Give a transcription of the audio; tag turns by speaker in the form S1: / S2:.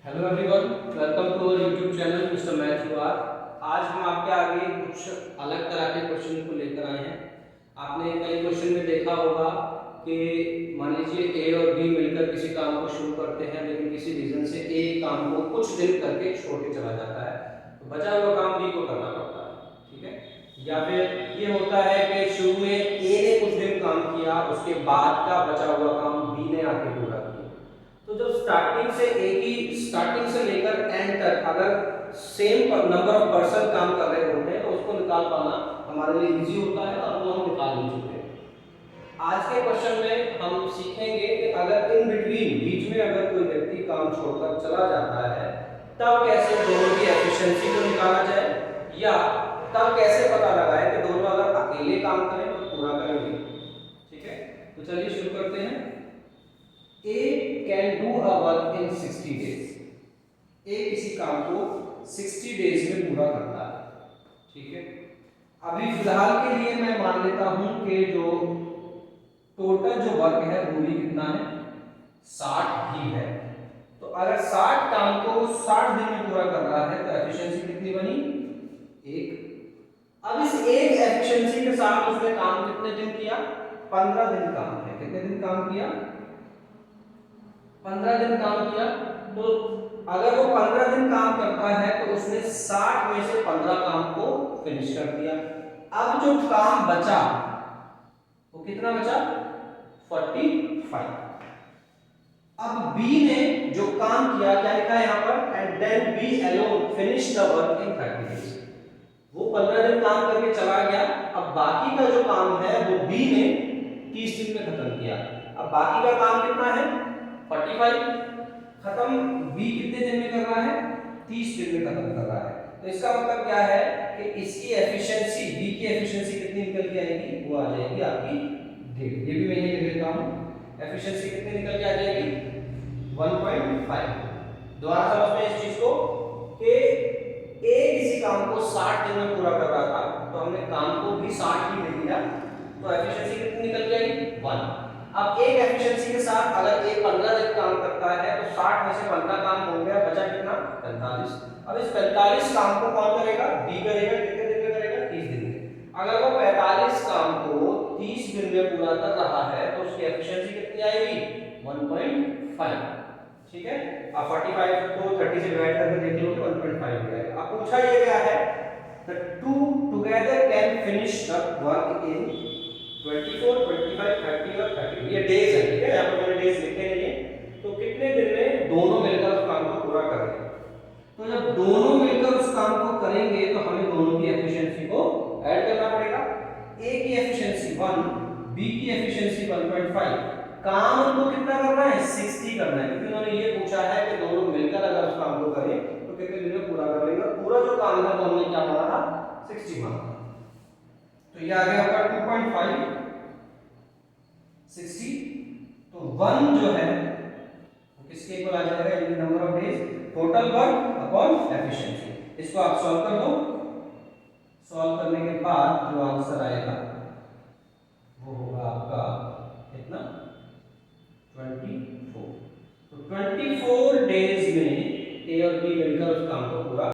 S1: Hello everyone, welcome to our YouTube channel mister Matthew R. आज हम आपके आगे कुछ अलग तरह के क्वेश्चन को लेकर आए हैं। आपने कई क्वेश्चन में देखा होगा कि मान लीजिए ए और बी मिलकर किसी काम को शुरू करते हैं, लेकिन किसी रीजन से ए काम को कुछ दिन करके छोड़ के चला जाता है, तो बचा हुआ काम बी को करना पड़ता है। ठीक है, या फिर ये होता है कि शुरू में ए ने कुछ दिन काम किया, उसके बाद का बचा हुआ काम बी ने आके पूरा किया। तो जब स्टार्टिंग से लेकर एंड तक अगर सेम नंबर ऑफ पर्सन काम कर रहे होते हैं तो उसको निकाल पाना हमारे लिए इजी होता है, और वो हम निकाल भी चुके हैं। आज के क्वेश्चन में हम सीखेंगे कि अगर इन बिटवीन बीच में अगर कोई व्यक्ति काम छोड़कर चला जाता है तब कैसे दोनों की एफिशिएंसी को निकाला जाए, या तब कैसे पता लगाए कि दोनों अगर अकेले काम करें तो पूरा करेंगे। ठीक है, तो चलिए शुरू करते हैं। A can do a work in 60 days. A किसी काम को 60 डेज में पूरा करता है। ठीक है, अभी फिलहाल के लिए मैं मान लेता हूं कि जो टोटल जो वर्क है वो भी कितना है, 60 ही है। तो अगर 60 काम को 60 दिन में पूरा कर रहा है तो एफिशिएंसी कितनी बनी, 1। अब इस एक एफिशिएंसी के साथ उसने काम कितने दिन किया, 15 दिन काम किया। कितने दिन काम किया, 15 दिन काम किया। तो अगर वो 15 दिन काम करता है तो उसने 60 में से 15 काम को फिनिश कर दिया। अब जो काम बचा वो कितना बचा, 45। अब बी ने जो काम किया, क्या लिखा है यहाँ पर, and then be alone finish the work in 30 days. वो 15 दिन काम करके चला गया। अब बाकी का जो काम है वो बी ने 30 दिन में खत्म किया। अब बाकी का काम कितना है, 45 खत्म। बी कितने दिन में कर रहा है, 30 दिन में खत्म कर रहा है। तो इसका मतलब क्या है कि इसकी एफिशिएंसी, बी की एफिशिएंसी कितनी निकल के आएगी, वो आ जाएगी आपकी 1.5। ये भी मैं यही लिख देता हूं, एफिशिएंसी कितनी निकल के आ जाएगी, 1.5। दोबारा समझते हैं इस चीज को कि ए किसी काम को 60 दिन में पूरा कर रहा था, तो हमने काम को भी 60 ही ले लिया, तो एफिशिएंसी कितनी निकल के आएगी, 1। अब एक एफिशिएंसी के साथ अगर एक 15 दिन काम करता है तो 60 में से 15 काम हो गया, बचा कितना, 45। अब इस 45 काम को कौन करेगा, बी करेगा। कितने दिन में करेगा, 30 दिन में। अगर वो 45 काम को 30 दिन में पूरा कर रहा है तो उसकी एफिशिएंसी कितनी आएगी, 1.5। ठीक है, अब 45 को 30 से डिवाइड करके देख लो तो 1.5 आएगा। अब पूछा ये क्या है, the two together can finish the work in 24, 25, 30 और 30। ये डेज है। ठीक है, यहाँ पर मैंने डेज लिखे नहीं है। तो कितने दिन में दोनों मिलकर उस काम को पूरा करेंगे। तो जब दोनों मिलकर उस काम को करेंगे तो हमें दोनों की एफिशिएंसी को ऐड करना पड़ेगा। ए की एफिशिएंसी 1, बी की एफिशिएंसी 1.5। काम उनको कितना करना है, 60 करना है, क्योंकि उन्होंने ये पूछा है कि दोनों मिलकर अगर उस काम को करें तो कितने दिन में पूरा कर लेंगे। पूरा जो काम था तो हमने क्या माना था, 60 माना। तो ये आ गया आपका 2.5 60। तो 1 जो है वो किसके इक्वल आ जाएगा, यानी number of days total work upon efficiency. इसको आप सॉल्व कर दो। सॉल्व करने के बाद जो आंसर आएगा